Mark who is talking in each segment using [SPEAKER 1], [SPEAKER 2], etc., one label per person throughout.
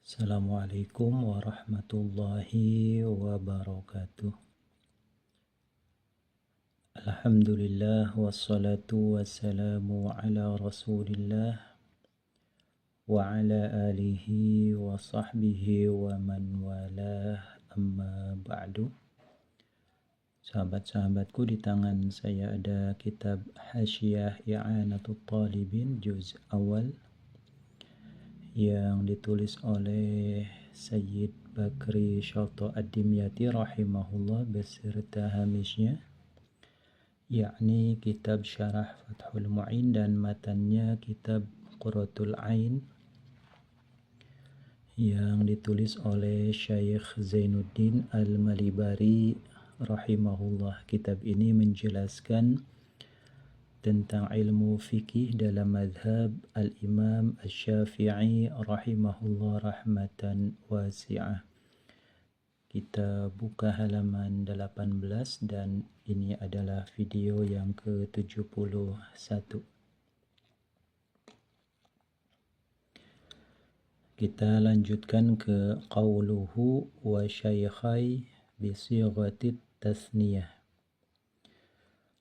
[SPEAKER 1] Assalamualaikum warahmatullahi wabarakatuh. Alhamdulillah wassalatu wassalamu ala rasulillah wa ala alihi wa sahbihi wa man walah, amma ba'du. Sahabat-sahabatku, di tangan saya ada kitab Hasyiah I'anatul Talibin juz awal yang ditulis oleh Sayyid Bakri Syato Ad-Dimyati rahimahullah beserta hamisnya, yakni kitab Syarah Fathul Mu'in dan matannya kitab Qurratul Ain yang ditulis oleh Syekh Zainuddin Al-Malibari rahimahullah. Kitab ini menjelaskan tentang ilmu fikih dalam mazhab al-Imam Asy-Syafi'i rahimahullah rahmatan wasi'ah. Kita buka halaman 18 dan ini adalah video yang ke-71. Kita lanjutkan ke qauluhu wa syaikhai bi sighatit tasniyah.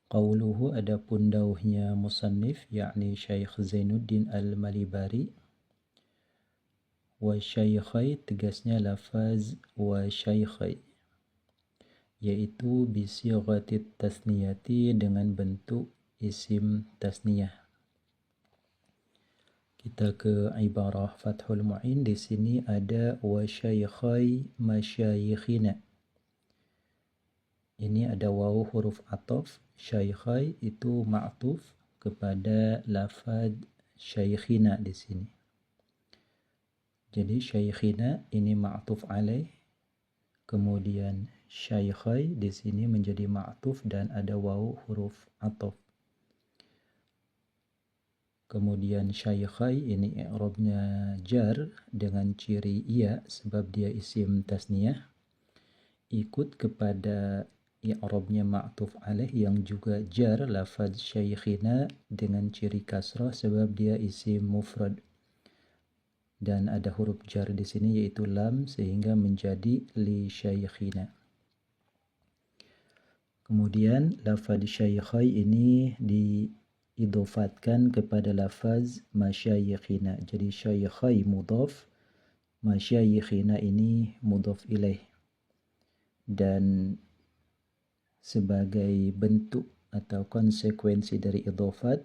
[SPEAKER 1] Qauluhu, adapun dauhnya musannif yakni Syekh Zainuddin Al-Malibari, wa syaikhai tegasnya lafaz wa syaikhai, yaitu bisighatit tasniyati dengan bentuk isim tasniyah. Kita ke ibarah Fathul Mu'in. Di sini ada wa syaikhai masyayikhina. Ini ada waw huruf ataf. Syaikhai itu ma'tuf kepada lafaz syaikhina di sini. Jadi syaikhina ini ma'tuf alaih, kemudian syaikhai di sini menjadi ma'tuf dan ada waw huruf ataf. Kemudian syaikhai ini i'rabnya jar dengan ciri iya sebab dia isim tasniyah, ikut kepada i'rabnya ma'tuf alaih yang juga jar lafaz syaikhina dengan ciri kasrah sebab dia isim mufrad. Dan ada huruf jar di sini yaitu lam sehingga menjadi li syaikhina. Kemudian lafaz syaikhai ini diidofatkan kepada lafaz masyayikhina. Jadi syaikhai mudhaf, masyayikhina ini mudhaf ilaih. Dan sebagai bentuk atau konsekuensi dari idhofat,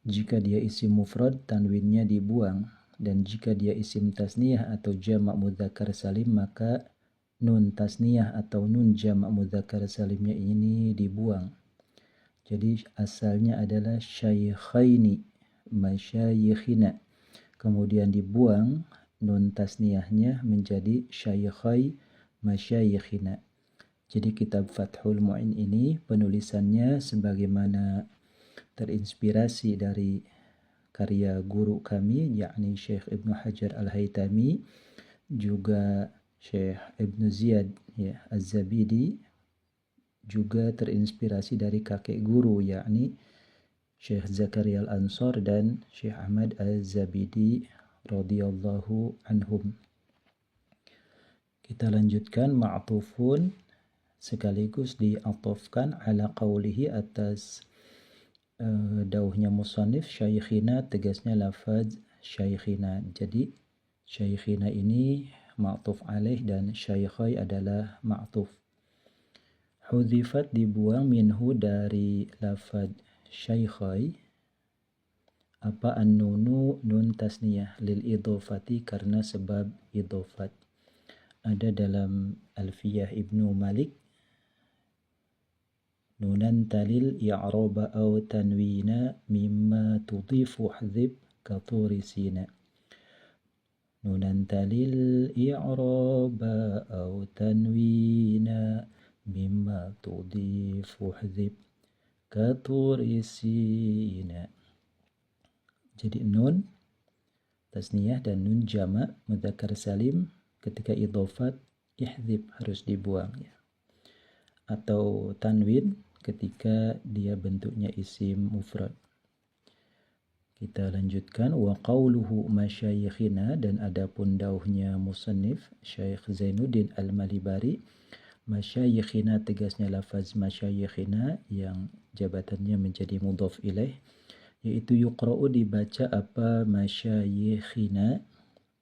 [SPEAKER 1] jika dia isim mufrad tanwinnya dibuang, dan jika dia isim tasniyah atau jamak mudzakkar salim maka nun tasniyah atau nun jamak mudzakkar salimnya ini dibuang. Jadi asalnya adalah syaikhaini masyayikhina, kemudian dibuang nun tasniyahnya menjadi syaikhai masyayikhina. Jadi kitab Fathul Mu'in ini penulisannya sebagaimana terinspirasi dari karya guru kami yakni Syekh Ibnu Hajar Al-Haytami, juga Syekh Ibnu Ziyad Az-Zabidi, juga terinspirasi dari kakek guru yakni Syekh Zakaria Al-Ansar dan Syekh Ahmad Az-Zabidi radhiyallahu anhum. Kita lanjutkan ma'tufun, sekaligus diatofkan ala qawlihi atas dauhnya musannif syaikhina, tegasnya lafaz syaikhina. Jadi syaikhina ini ma'tuf alaih dan syaikhai adalah ma'tuf. Hudzifat dibuang minhu dari lafaz syaikhai apa an-nunu nun tasniyah lil idhofati karena sebab idhofat. Ada dalam Alfiyah Ibnu Malik, nunan talil i'raba aw tanwina mimma tudhifu hdzib katuri sina. Nunan talil i'raba aw tanwina mimma tudhifu hdzib katuri sina. Jadi nun tasniyah dan nun jamak mudzakkar salim ketika idhofat ihdzib harus dibuang ya. Atau tanwin ketika dia bentuknya isim mufrad. Kita lanjutkan, wa qawluhu masyayikhina, dan adapun dauhnya musannif Syekh Zainuddin Al-Malibari, masyayikhina tegasnya lafaz masyayikhina yang jabatannya menjadi mudhaf ilaih, yaitu yuqra'u dibaca apa masyayikhina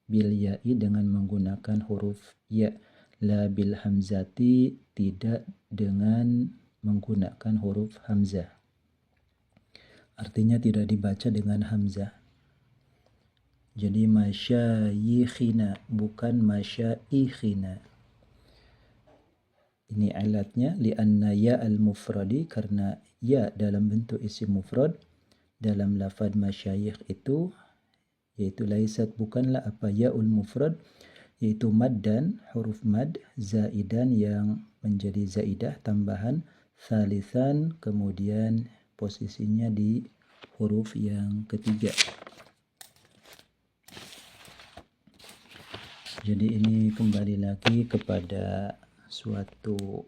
[SPEAKER 1] bil ya'i dengan menggunakan huruf ya, la bil hamzati tidak dengan menggunakan huruf hamzah. Artinya tidak dibaca dengan hamzah. Jadi masyayikhina bukan masyaikhina. Ini alatnya li'anna ya al-mufradi, karena ya dalam bentuk isim mufrad dalam lafaz masyayikh itu, yaitu laisat bukanlah apa ya'ul mufrad, yaitu maddan huruf mad zaidan yang menjadi zaidah tambahan, thalithan kemudian posisinya di huruf yang ketiga. Jadi ini kembali lagi kepada suatu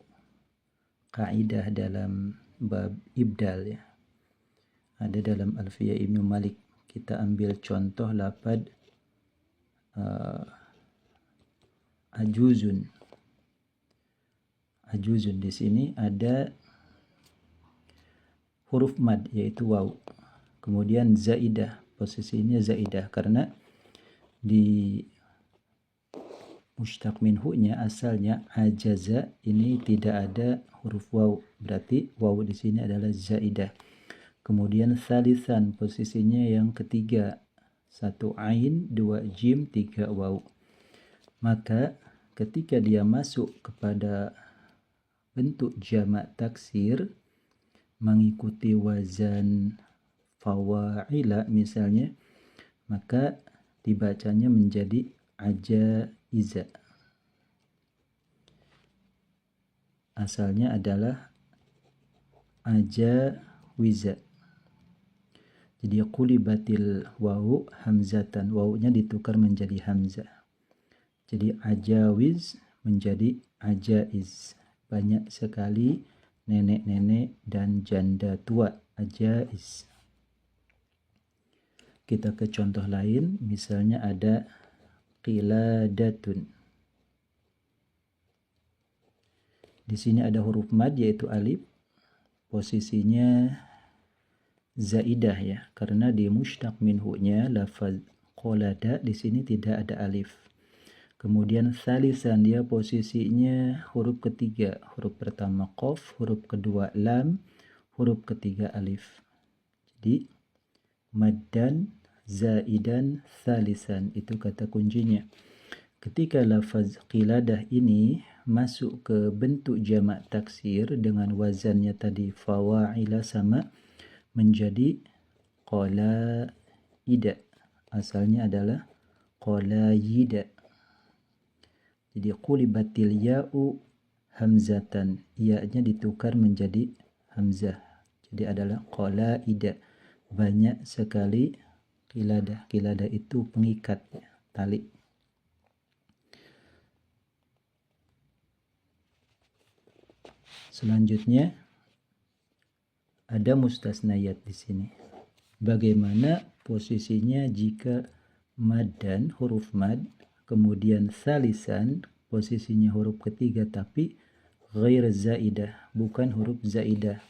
[SPEAKER 1] kaidah dalam bab ibdal ya. Ada dalam Alfiyah Ibnu Malik. Kita ambil contoh lafaz ajuzun. Ajuzun di sini ada huruf mad yaitu waw. Kemudian zaidah, posisinya zaidah karena di mushtaq minhu-nya asalnya ajaza ini tidak ada huruf waw, berarti waw di sini adalah zaidah. Kemudian thalithan, posisinya yang ketiga, 1 ain, 2 jim, 3 waw. Maka ketika dia masuk kepada bentuk jamak taksir mengikuti wazan fawa'ila misalnya, maka dibacanya menjadi ajaiza. Asalnya adalah ajawiza. Jadi qulibatil wawu hamzatan, wawunya ditukar menjadi hamzah. Jadi ajawiz menjadi ajaiz. Banyak sekali nenek-nenek dan janda tua, ajaiz. Kita ke contoh lain, misalnya ada qiladatun. Di sini ada huruf mad yaitu alif, posisinya zaidah ya, karena di mushtaq minhu-nya lafaz qolada di sini tidak ada alif. Kemudian thalisan, dia posisinya huruf ketiga, huruf pertama qaf, huruf kedua lam, huruf ketiga alif. Jadi maddan zaidan thalisan, itu kata kuncinya. Ketika lafaz qiladah ini masuk ke bentuk jamak taksir dengan wazannya tadi fawa'ila sama, menjadi qalaida. Asalnya adalah qalaida. Jadi qulibatil ya'u hamzatan, ya-nya ditukar menjadi hamzah. Jadi adalah qalaida. Banyak sekali qiladah. Qiladah itu pengikat ya, tali. Selanjutnya ada mustasnayat di sini. Bagaimana posisinya jika maddan huruf mad, kemudian salisan posisinya huruf ketiga tapi ghair zaidah, bukan huruf zaidah.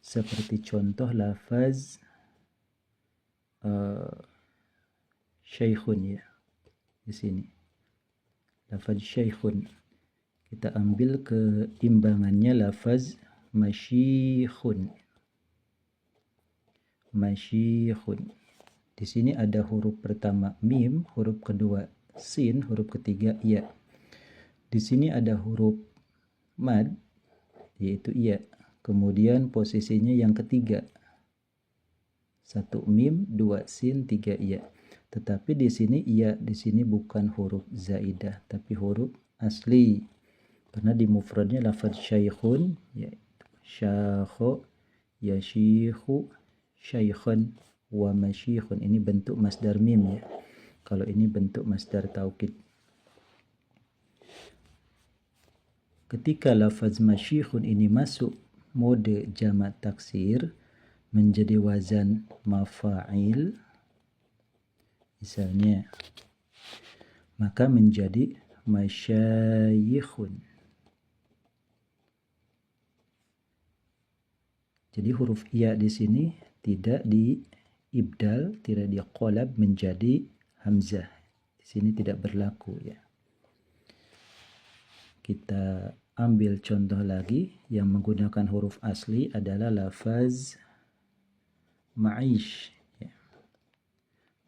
[SPEAKER 1] Seperti contoh lafaz syaikhun ya. Di sini lafaz syaikhun. Kita ambil keimbangannya lafaz masyikhun. Masyikhun. Di sini ada huruf pertama mim, huruf kedua sin, huruf ketiga ya. Di sini ada huruf mad yaitu ya. Kemudian posisinya yang ketiga, 1 mim, 2 sin, 3 ya. Tetapi di sini ya, di sini bukan huruf zaidah tapi huruf asli. Karena di mufradnya lafaz syaikhun yaitu syakhu, yasyikhu, syaikhan, wa masyikhun. Ini bentuk masdar mim ya. Kalau ini bentuk masdar taukid. Ketika lafaz masyikhun ini masuk mode jamak taksir menjadi wazan mafa'il, misalnya, maka menjadi masyayikhun. Jadi huruf ya di sini tidak diibdal, tidak diqalab menjadi hamzah. Di sini tidak berlaku ya. Kita ambil contoh lagi yang menggunakan huruf asli adalah lafaz ma'ish ya.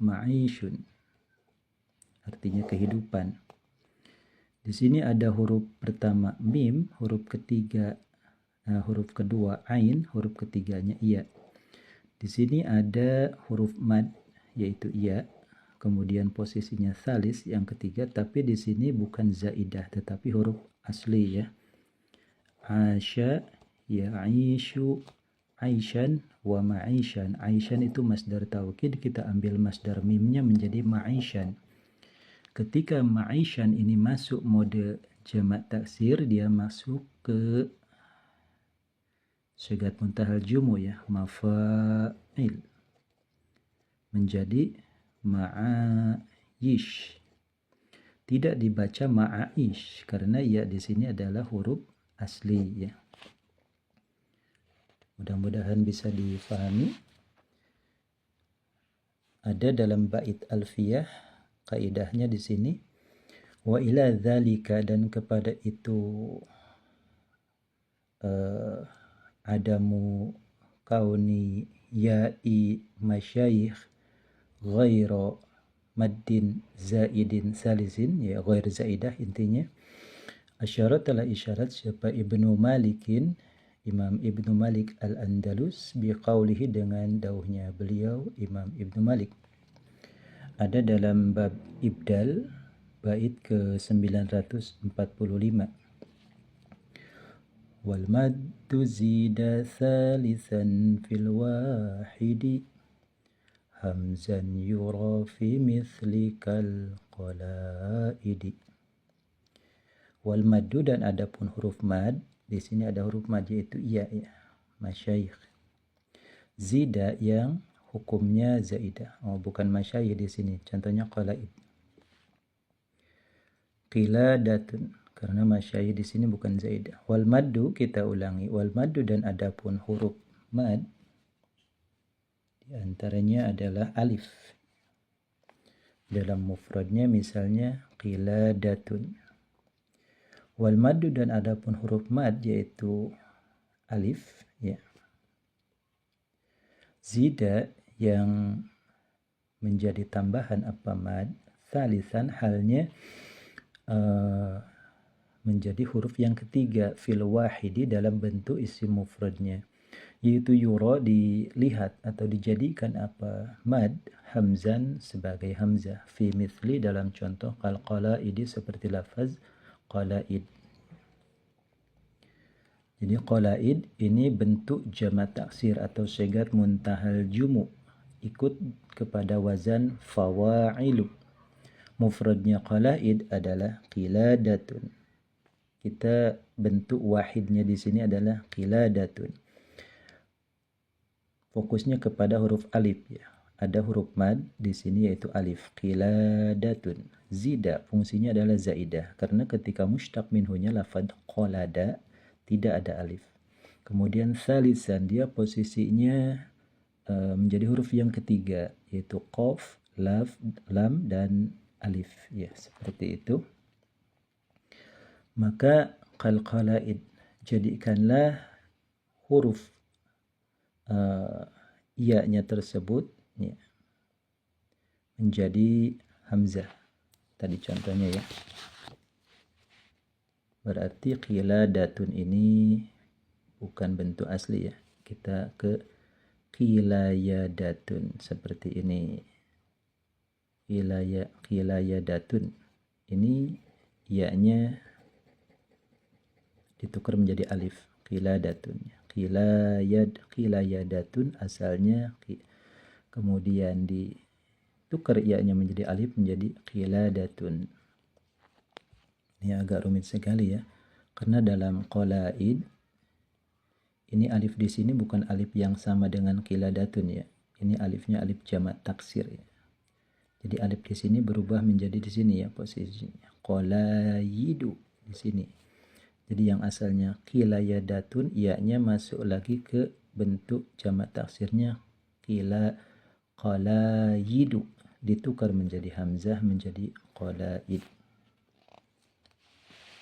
[SPEAKER 1] Ma'ishun artinya kehidupan. Di sini ada huruf pertama mim, huruf kedua ain, huruf ketiganya iya. Di sini ada huruf mad yaitu iya, kemudian posisinya salis yang ketiga, tapi di sini bukan zaidah tetapi huruf asli ya. Asya ya'ishu aishan wa ma'ishan. Aishan itu masdar taukid, kita ambil masdar mimnya menjadi ma'ishan. Ketika ma'ishan ini masuk mode jamak taksir, dia masuk ke sigat muntahal jumu ya, mafa'il, menjadi ma'ayish. Tidak dibaca ma'aish karena ya di sini adalah huruf asli ya. Mudah-mudahan bisa difahami. Ada dalam bait alfiyah kaidahnya di sini, wa ila dzalika, dan kepada itu adamu kauni ya'i masyayikh ghaira maddin zaidin salisin ya, ghair zaidah intinya. Asyarat telah isyarat siapa Ibnu Malikin, Imam Ibnu Malik al-Andalus, biqaulihi dengan dauhnya beliau Imam Ibnu Malik. Ada dalam bab ibdal bait ke 945. Wal maddu zida thalithan fil wahidi hamzan yura fi mithli kal qalaidi. Wal maddu, dan adapun huruf mad, di sini ada huruf mad yaitu iya ya, masyayikh. Zida yang hukumnya zaidah. Oh, bukan masyayikh di sini. Contohnya qalaid. Qiladatun, karena masyayikh di sini bukan zaidah. Wal maddu, kita ulangi. Wal maddu, dan adapun huruf mad, di antaranya adalah alif. Dalam mufradnya misalnya qiladatun. Wal maddu, dan adapun huruf mad yaitu alif ya. Zida yang menjadi tambahan apa mad, salisan halnya menjadi huruf yang ketiga, fil wahidi, dalam bentuk isim mufradnya, yaitu yura, dilihat atau dijadikan apa mad, hamzan sebagai hamzah, fi mithli, dalam contoh kal qalaidi, seperti lafaz qalaid. Jadi qalaid ini bentuk jamak taksir atau sigat muntahal jumu, ikut kepada wazan fawa'ilu. Mufradnya qalaid adalah qiladatun. Kita bentuk wahidnya di sini adalah qiladatun. Fokusnya kepada huruf alif ya. Ada huruf mad di sini yaitu alif, qiladatun. Zida fungsinya adalah zaidah karena ketika mushtaq minhunya lafaz qalada tidak ada alif. Kemudian salisan, dia posisinya menjadi huruf yang ketiga yaitu qaf, lam dan alif ya, seperti itu. Maka qal qalaid, jadikanlah huruf iya-nya tersebut ya, menjadi hamzah. Tadi contohnya ya. Berarti qiladatun ini bukan bentuk asli ya. Kita ke qilayadatun seperti ini. Qilayadatun. Ini ya-nya ditukar menjadi alif. Qiladatun. Qilayadatun asalnya kemudian ditukar ya-nya menjadi alif menjadi qiladatun. Ini agak rumit sekali ya, karena dalam qalaid ini alif di sini bukan alif yang sama dengan qiladatun ya. Ini alifnya alif jamak taksir ya. Jadi alif di sini berubah menjadi di sini ya posisinya. Qalayidu di sini. Jadi yang asalnya qilayadatun, iya-nya masuk lagi ke bentuk jamak taksirnya qalayidu, ditukar menjadi hamzah menjadi qalaid.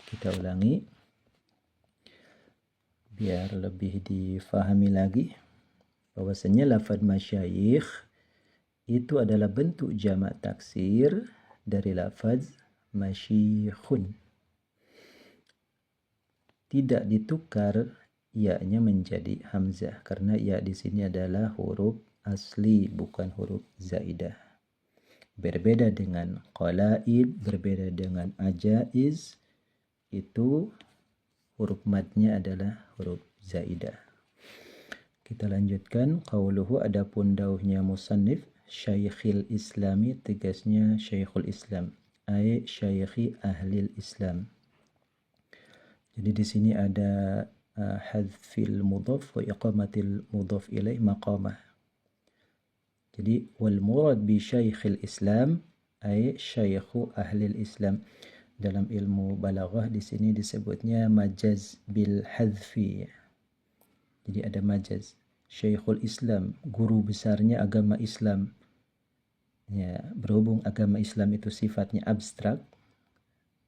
[SPEAKER 1] Kita ulangi biar lebih difahami lagi bahwasanya lafaz masyayikh itu adalah bentuk jamak taksir dari lafaz masyikhun. Tidak ditukar ya-nya menjadi hamzah karena ya di sini adalah huruf asli bukan huruf zaidah. Berbeda dengan qalaid, berbeda dengan ajaiz, itu huruf madnya adalah huruf zaidah. Kita lanjutkan qauluhu, adapun dauhnya musannif Syekhil Islami, tegasnya Syekhul Islam, ay Syekhi Ahlil Islam. Jadi di sini ada hadfil mudhaf wa iqamatil mudhaf ilaih maqamah. Jadi wal murad bi Syekhil Islam ay Syekhu Ahlil Islam. Dalam ilmu balaghah di sini disebutnya majaz bil hadfi. Jadi ada majaz. Syekhul Islam, guru besarnya agama Islam. Ya, berhubung agama Islam itu sifatnya abstrak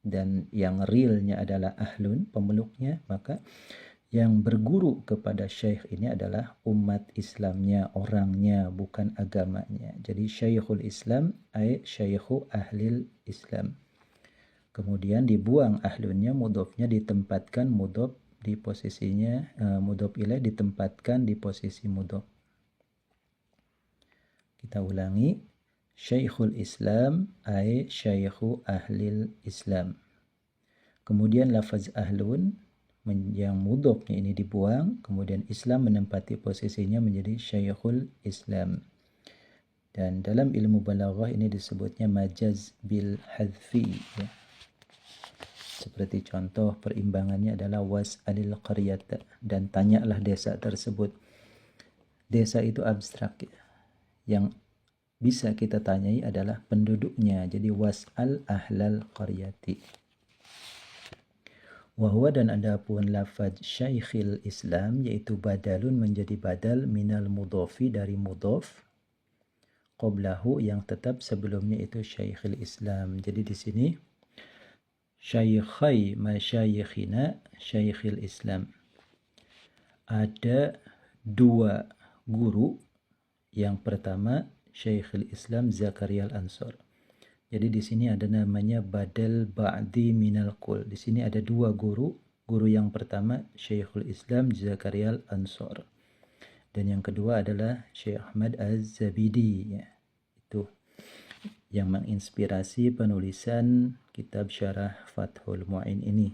[SPEAKER 1] dan yang realnya adalah ahlun, pemeluknya, maka yang berguru kepada syekh ini adalah umat Islamnya, orangnya, bukan agamanya. Jadi Syekhul Islam ay Syekhu Ahlil Islam. Kemudian dibuang ahlunnya, mudhofnya ditempatkan mudhof di posisinya, mudhof ilaih ditempatkan di posisi mudhof. Kita ulangi. Syekhul Islam ay Syekhu Ahlil Islam. Kemudian lafaz ahlun yang mudhofnya ini dibuang, kemudian Islam menempati posisinya menjadi Syekhul Islam. Dan dalam ilmu balaghah ini disebutnya majaz bil hadfi ya. Seperti contoh perimbangannya adalah was'alil qaryata, dan tanyalah desa tersebut. Desa itu abstrak ya. Yang bisa kita tanyai adalah penduduknya. Jadi was'al ahlal qaryati. Wahwa, dan adapun lafaz Syekhil Islam yaitu badalun, menjadi badal minal mudhofi, dari mudhof, qablahu, yang tetap sebelumnya itu Syekhil Islam. Jadi di sini Syekhai masyayikhina Syekhil Islam. Ada dua guru. Yang pertama Syekhul Islam Zakaria Al-Ansar. Jadi di sini ada namanya badal ba'di minal qul. Di sini ada dua guru. Guru yang pertama Syekhul Islam Zakaria Al-Ansar. Dan yang kedua adalah Syekh Ahmad Az-Zabidi ya. Itu yang menginspirasi penulisan kitab syarah Fathul Mu'in ini.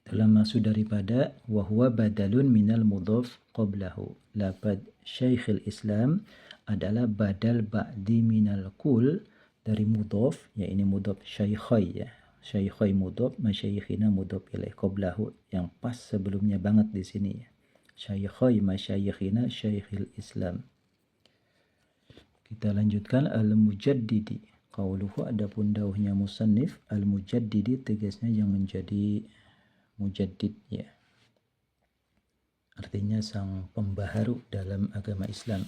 [SPEAKER 1] Itulah maksud daripada wahwa badalun minal mudhaf qablahu. Lafaz Syekhul Islam adalah badal ba'di minal qul, dari mudhaf, ya ini mudhaf Syekhai ya. Syekhai mudhaf, masyayikhina mudhaf ilaih, qablahu yang pas sebelumnya banget di sini ya. Syekhai masyayikhina Syekhul Islam. Kita lanjutkan al-mujaddidi. Qauluhu, adapun dauhnya musannif al-mujaddidi, tegasnya yang menjadi mujaddid ya. Artinya sang pembaharu dalam agama Islam.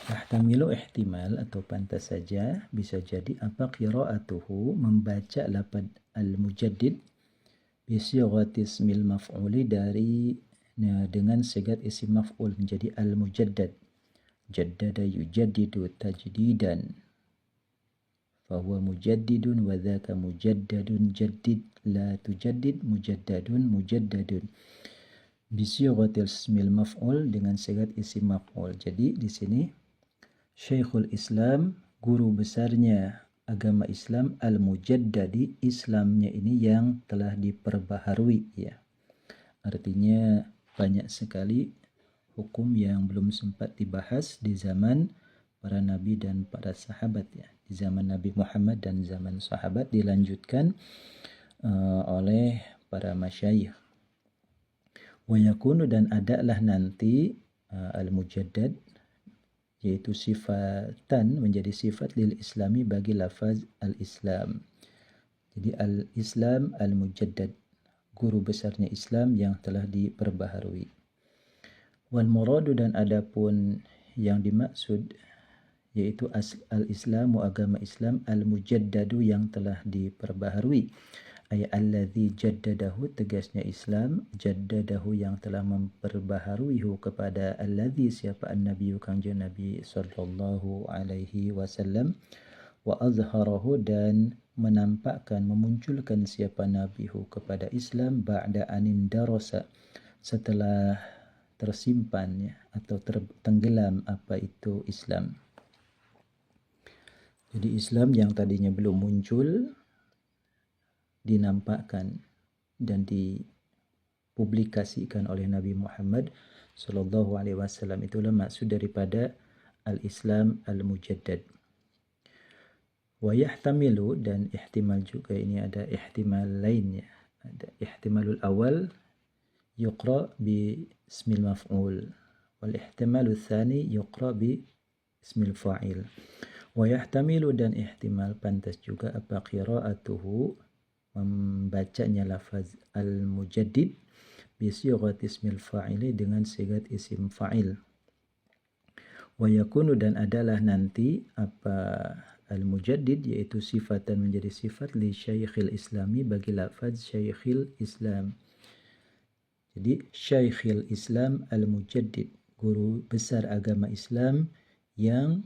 [SPEAKER 1] Tahtamilu ihtimal, atau pantas saja bisa jadi apa qiraatuhu, membaca lafaz al-mujaddid bisighat ismil maf'uli, dari dengan sigat isim maf'ul menjadi al-mujaddad. Jaddada yujaddidu tajdidan. Fahuwa mujaddidun wa dhaka mujaddadun, jaddid la tujaddid, mujaddadun mujaddadun. Bisighatil ismil maf'ul, dengan sigat isim maf'ul. Jadi di sini Syekhul Islam, guru besarnya agama Islam, al-mujaddadi, Islamnya ini yang telah diperbaharui ya. Artinya banyak sekali hukum yang belum sempat dibahas di zaman para nabi dan para sahabat ya. Di zaman Nabi Muhammad dan zaman sahabat dilanjutkan oleh para masyayikh. Wa yakunu, dan adalah nanti al-mujaddad yaitu sifatan menjadi sifat lil islami bagi lafaz al-Islam. Jadi al-Islam al-mujaddad, guru besarnya Islam yang telah diperbaharui. Wal muradu, dan adapun yang dimaksud yaitu al-Islamu, agama Islam, al-mujaddadu, yang telah diperbaharui. Ay alladzi jaddadahu, tegasnya Islam, jaddadahu, yang telah memperbaharuihu kepada alladzi, siapa an-nabi, kanjeng Nabi sallallahu alaihi wasallam, wa azharahu, dan menampakkan, memunculkan siapa nabihu kepada Islam, ba'da anin darasa, setelah tersimpan ya, atau tenggelam apa itu Islam. Jadi Islam yang tadinya belum muncul dinampakkan dan dipublikasikan oleh Nabi Muhammad sallallahu alaihi wasallam. Itulah maksud daripada al-Islam al-mujaddad. Wa yahtamilu, dan ihtimal juga, ini ada ihtimal lainnya. Ada ihtimalul awal yuqra bi ismil maf'ul, wal ihtimalul tsani yuqra bi ismil fa'il. Wa yahtamilu, dan ihtimal pantas juga apa qira'atuhu, membacanya lafaz al-mujaddid bi sighat ismil fa'ili, dengan sigat isim fa'il. Wa yakunu, dan adalah nanti apa al-mujaddid, yaitu sifatan menjadi sifat li syaikhil islami, bagi lafaz syaikhil Islam. Jadi syaikhil Islam al-mujaddid, guru besar agama Islam yang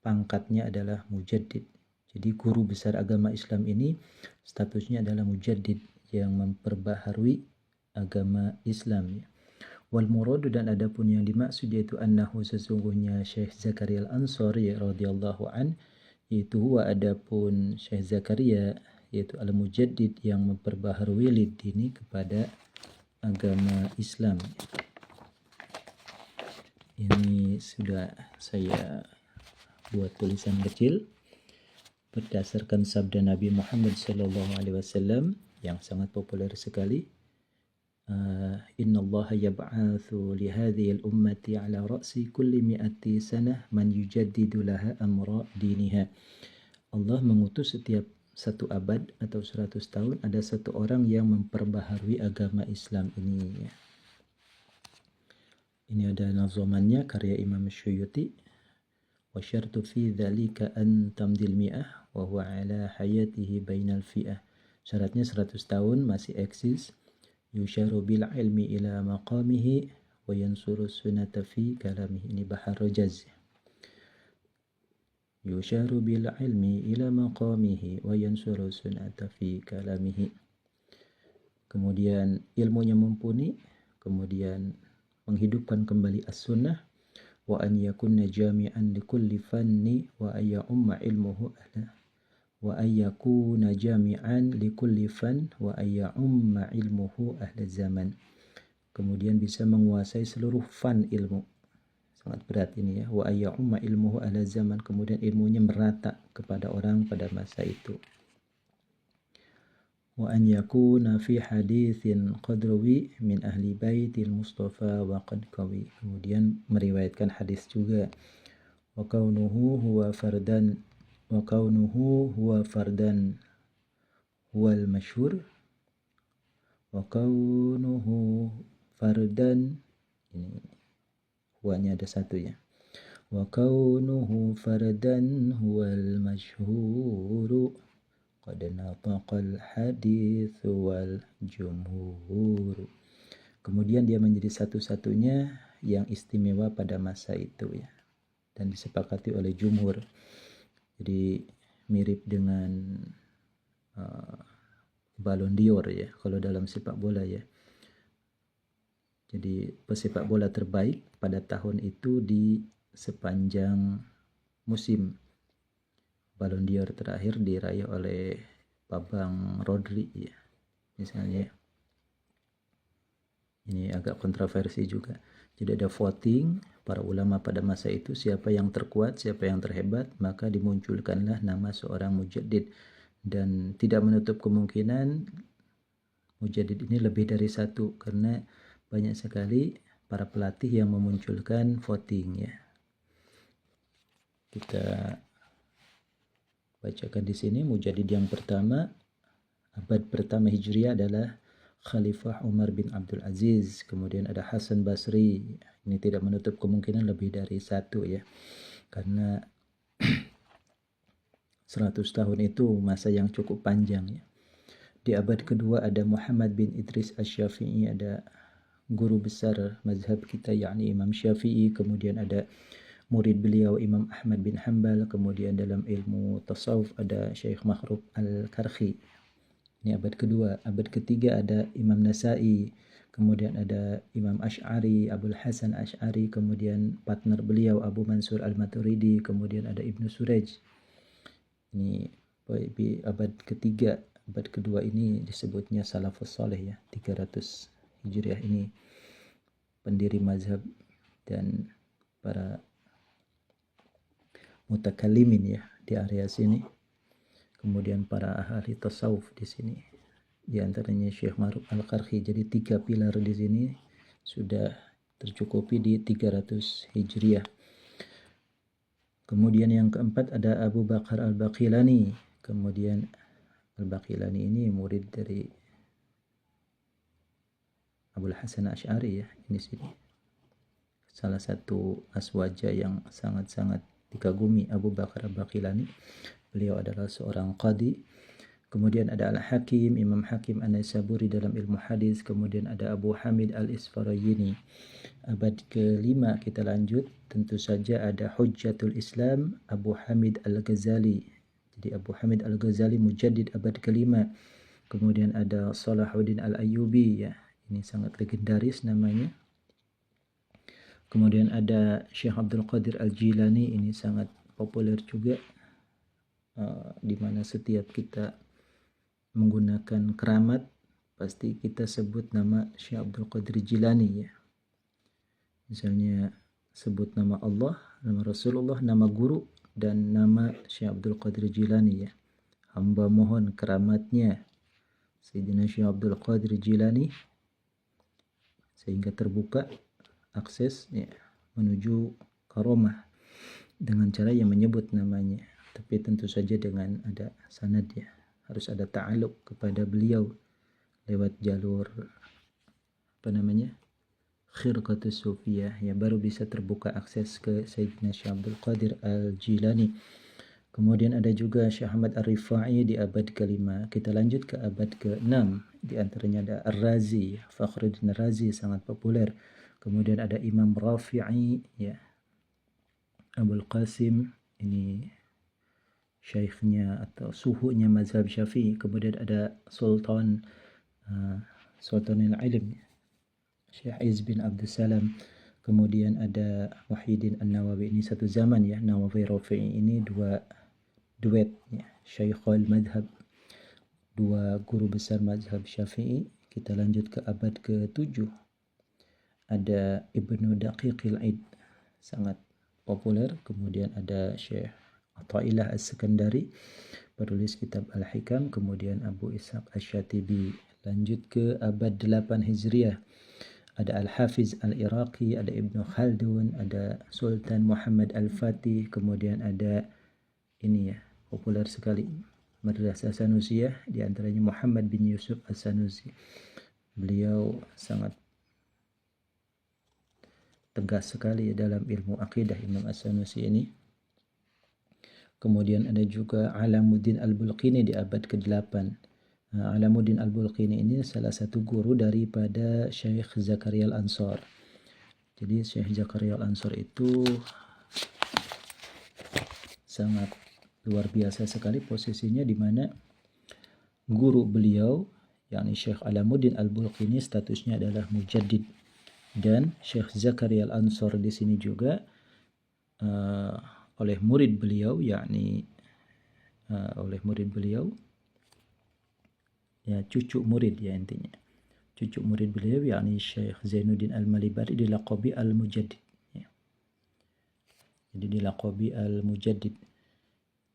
[SPEAKER 1] pangkatnya adalah mujaddid. Jadi guru besar agama Islam ini statusnya adalah mujaddid, yang memperbaharui agama Islam. Wal muradu, dan adapun yang dimaksud yaitu annahu, sesungguhnya Syekh Zakaria al-Ansari radhiyallahu an, yaitu huwa, adapun Syekh Zakaria yaitu al-mujaddid, yang memperbaharui lid-dini, kepada agama Islam. Ini sudah saya buat tulisan kecil berdasarkan sabda Nabi Muhammad sallallahu alaihi wasallam yang sangat populer sekali. Inna Allah yab'athu li hadhihi al-ummati ala ra'si kulli mi'ati sanah man yujaddidu laha amra diniha. Allah mengutus setiap satu abad atau 100 tahun ada satu orang yang memperbaharui agama Islam ini. Ini ada nazamannya, karya Imam Syuyuti. Wa syartu fi dzalika an tamdil mi'ah wa huwa ala hayatihi bainal fi'ah. Syaratnya 100 tahun masih eksis. Yusharu bil ilmi ila maqamihi wa yansuru sunnata fi kalamihi. Ini Bahar Rajaz. Yusharu bil ilmi ila maqamihi wa yansuru sunnata fi kalamihi. Kemudian ilmunya mumpuni, kemudian menghidupkan kembali as-sunnah, wa an yakunna jami'an li kulli fanni wa ayya umma ilmuhu ahla, wa ayyakuna jami'an li kulli fan wa ayya umma ilmuhu ahla zaman. Kemudian bisa menguasai seluruh fan ilmu. Sangat berat ini ya. Wa ayya umma ilmuhu ahla zaman, kemudian ilmunya merata kepada orang pada masa itu. Wa an yakuna fi haditsin qadruwi min ahli baitil mustafa wa qad qawi. Kemudian meriwayatkan hadis juga. Wa kaunuhu huwa fardan huwal masyhur, wa kaunuhu fardan, ini huwanya ada satu ya. Wa kaunuhu fardan huwal masyhuru qad nataqal hadits wal jumhur. Kemudian dia menjadi satu-satunya yang istimewa pada masa itu ya, dan disepakati oleh jumhur. Jadi mirip dengan Ballon d'Or ya kalau dalam sepak bola ya. Jadi pesepak bola terbaik pada tahun itu di sepanjang musim. Ballon d'Or terakhir diraih oleh Babang Rodri ya, misalnya. Ini agak kontroversi juga. Jadi ada voting para ulama pada masa itu, siapa yang terkuat, siapa yang terhebat, maka dimunculkanlah nama seorang mujaddid. Dan tidak menutup kemungkinan mujaddid ini lebih dari satu, karena banyak sekali para pelatih yang memunculkan voting ya. kita bacakan di sini. Mujaddid yang pertama abad pertama Hijriah adalah Khalifah Umar bin Abdul Aziz. Kemudian ada Hasan Basri. Ini tidak menutup kemungkinan lebih dari satu ya, karena 100 tahun itu masa yang cukup panjang ya. Di abad kedua ada Muhammad bin Idris Asy-Syafi'i, ada guru besar mazhab kita yakni Imam Syafi'i. Kemudian ada murid beliau Imam Ahmad bin Hanbal. Kemudian dalam ilmu tasawuf ada Syekh Makhruf Al-Karhi. Ini abad kedua. Abad ketiga ada Imam Nasai. Kemudian ada Imam Asy'ari, Abul Hasan Asy'ari. Kemudian partner beliau Abu Mansur Al-Maturidi. Kemudian ada Ibnu Suraj. Ini abad ketiga. Abad kedua ini disebutnya Salafus Saleh ya, 300 Hijriah ini pendiri mazhab dan para mutakallimin ya di area sini. Kemudian para ahli tasawuf di sini, di antaranya Syekh Ma'ruf Al-Karhi. Jadi 3 pilar di sini sudah tercukupi di 300 Hijriah. Kemudian yang keempat ada Abu Bakar Al-Baqilani. Kemudian Al-Baqilani ini murid dari Abul Hasan Asy'ari ya, ini sini. Salah satu aswaja yang sangat-sangat dikagumi Abu Bakar Al-Baqilani. Beliau adalah seorang qadi. Kemudian ada Al-Hakim, Imam Hakim An-Naisaburi dalam ilmu hadis. Kemudian ada Abu Hamid Al-Isfarayini. Abad kelima kita lanjut. Tentu saja ada Hujjatul Islam Abu Hamid Al-Ghazali. Jadi Abu Hamid Al-Ghazali mujaddid abad kelima. Kemudian ada Salahuddin Al-Ayyubi ya. Ini sangat legendaris namanya. Kemudian ada Syekh Abdul Qadir Al-Jilani. Ini sangat populer juga. Di mana setiap kita menggunakan keramat pasti kita sebut nama Syekh Abdul Qadir Jilani ya. Misalnya sebut nama Allah, nama Rasulullah, nama guru, dan nama Syekh Abdul Qadir Jilani ya. Hamba mohon keramatnya Sayyidina Syekh Abdul Qadir Jilani sehingga terbuka akses ya, menuju karomah dengan cara yang menyebut namanya. Tapi tentu saja dengan ada sanad ya, harus ada ta'aluk kepada beliau lewat jalur khirqatus sufiyah ya, baru bisa terbuka akses ke Sayyidina Syekh Abdul Qadir Al-Jilani. Kemudian ada juga Syekh Ahmad Ar-Rifai di abad kelima. Kita lanjut ke abad ke-6. Di antaranya ada Ar-Razi, Fakhruddin Ar-Razi sangat populer. Kemudian ada Imam Rafi'i ya, Abul Qasim, ini syekhnya atau suhunya mazhab Syafi'i. Kemudian ada Sultanul Ilm Syekh Izz bin Abdul Salam. Kemudian ada Muhyiddin An-Nawawi. Ini satu zaman ya, Nawawi Rafi'i ini dua duet ya, Syekhul Madhab, dua guru besar mazhab Syafi'i. Kita lanjut ke abad ke-7. Ada Ibnu Daqiqil Id, sangat populer. Kemudian ada Syekh Athaillah As-Sekandari, penulis kitab Al-Hikam. Kemudian Abu Ishaq Asy-Syatibi. Lanjut ke abad 8 Hijriah. Ada Al-Hafiz Al-Iraqi, ada Ibnu Khaldun, ada Sultan Muhammad Al-Fatih. Kemudian ada ini ya, populer sekali, Madrasah Sanusiyah, di antaranya Muhammad bin Yusuf As-Sanusi. Beliau sangat tegas sekali dalam ilmu akidah Imam As-Sanusi ini. Kemudian ada juga Alamuddin Al-Bulqini di abad ke-8. Alamuddin Al-Bulqini ini salah satu guru daripada Syekh Zakaria Al-Ansar. Jadi Syekh Zakaria Al-Ansar itu sangat luar biasa sekali posisinya, di mana guru beliau yakni Syekh Alamuddin Al-Bulqini statusnya adalah mujaddid, dan Syekh Zakaria Al-Ansar di sini juga oleh murid beliau yakni ya, cucu murid ya, intinya cucu murid beliau yakni Syekh Zainuddin Al-Malibari dilaqabi Al-Mujaddid ya. Jadi dilaqabi Al-Mujaddid.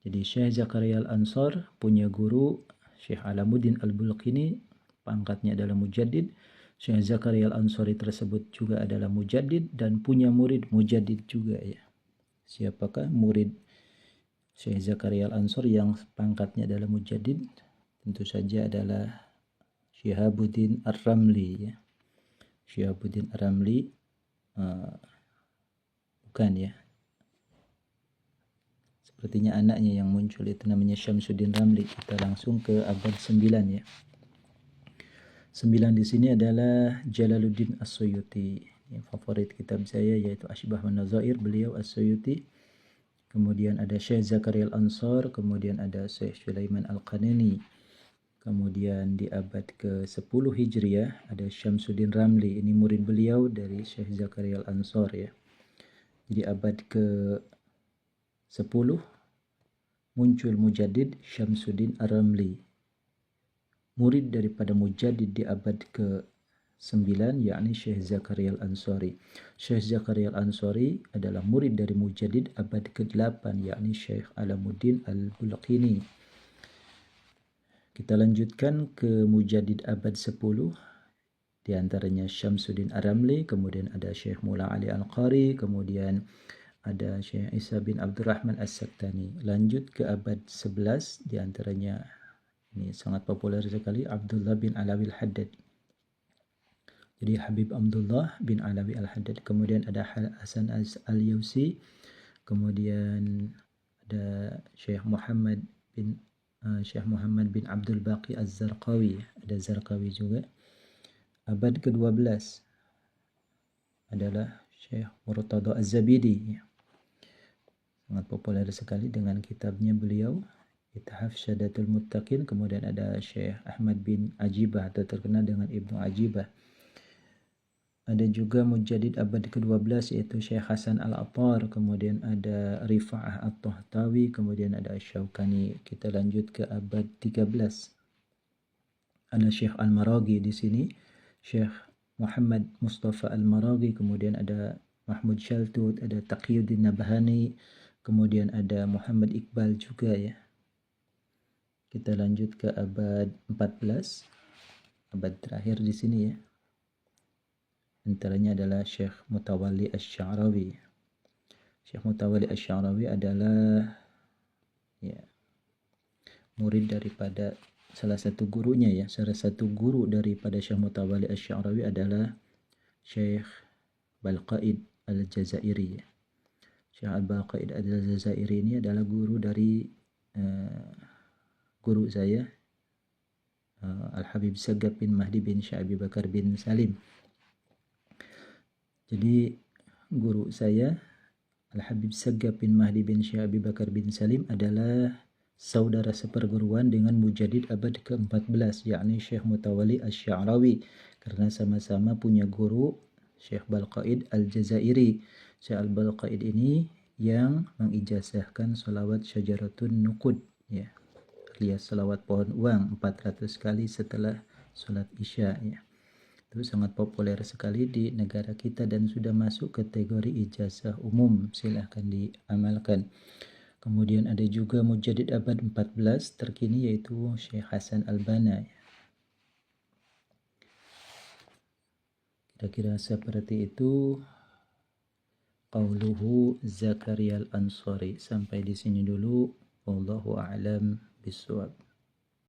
[SPEAKER 1] Jadi Syekh Zakaria Al-Ansar punya guru Syekh Alamuddin Al-Bulqini, pangkatnya adalah mujaddid. Syekh Zakaria Al-Ansari tersebut juga adalah mujaddid dan punya murid mujaddid juga ya. Siapakah murid Syekh Zakaria Al-Ansori yang pangkatnya adalah mujaddid tentu saja adalah Syihabuddin Ar-Ramli ya. Syihabuddin Ar-Ramli bukan ya. Sepertinya anaknya yang muncul itu namanya Syamsuddin Ramli. Kita langsung ke abad 9 ya. 9 di sini adalah Jalaluddin As-Suyuti. Yang favorit kitab saya yaitu Ashbah wa Nazair, beliau As-Suyuti. Kemudian ada Syekh Zakaria Al-Ansor, kemudian ada Syekh Sulaiman Al-Qanani. Kemudian di abad ke-10 Hijriah ada Syamsuddin Ramli. Ini murid beliau dari Syekh Zakaria Al-Ansor ya. Jadi abad ke-10 muncul mujaddid Syamsuddin Ar-Ramli. Murid daripada mujaddid di abad ke-9 yakni Syekh Zakaria Al-Ansori. Syekh Zakaria Al-Ansori adalah murid dari mujaddid abad ke-8 yakni Syekh Alamuddin Al-Bulqini. Kita lanjutkan ke mujaddid abad 10, di antaranya Syamsuddin Ar-Ramli, kemudian ada Syekh Mula Ali Al-Qari, kemudian ada Syekh Isa bin Abdurrahman As-Saktani. Lanjut ke abad 11, di antaranya ini sangat populer sekali Abdullah bin Alawi Al-Haddad. Jadi Habib Abdullah bin Alawi Al-Haddad. Kemudian ada Hasan Al-Yausi, kemudian ada Syekh Muhammad bin Abdul Baqi Az-Zarqawi, ada Zarqawi juga. Abad ke-12 adalah Syekh Murtada Az-Zabidi. Sangat populer sekali dengan kitabnya beliau Ithaf Syadatul Muttaqin. Kemudian ada Syekh Ahmad bin Ajibah atau terkenal dengan Ibnu Ajibah. Ada juga mujaddid abad ke-12 yaitu Syekh Hasan Al-Attar, kemudian ada Rifa'ah At-Tahtawi, kemudian ada Syaukani. Kita lanjut ke abad 13. Ada Syekh Al-Maraghi di sini, Syekh Muhammad Mustafa Al-Maraghi, kemudian ada Mahmud Shaltut, ada Taqiyuddin Nabhani, kemudian ada Muhammad Iqbal juga ya. Kita lanjut ke abad 14, abad terakhir di sini ya. Antaranya adalah Syekh Mutawalli Asy-Sya'rawi. Syekh Mutawalli Asy-Sya'rawi adalah ya, murid daripada salah satu gurunya ya. Salah satu guru daripada Syekh Mutawalli Asy-Sya'rawi adalah Syekh Balqaid Al-Jazairi ya. Syekh Al-Balqaid Al-Jazairi ini adalah guru dari guru saya Al-Habib Sagaf bin Mahdi bin Syekh Abi Bakar bin Salim. Jadi guru saya Al-Habib Sagaf bin Mahdi bin Syekh Abi Bakar bin Salim adalah saudara seperguruan dengan mujaddid abad ke-14 yakni Syekh Mutawalli Asy-Sya'rawi, karena sama-sama punya guru Syekh Balqaid Al-Jazairi. Syekh Al-Balqaid ini yang mengijazahkan salawat Syajaratun Nuqud ya, alias salawat pohon uang 400 kali setelah sholat Isya ya. Itu sangat populer sekali di negara kita dan sudah masuk kategori ijazah umum, silahkan diamalkan. Kemudian ada juga mujaddid abad 14 terkini yaitu Syekh Hasan Al-Banna. Kira-kira seperti itu qauluhu Zakaria Al-Ansori. Sampai di sini dulu. Wallahu a'lam bishawab.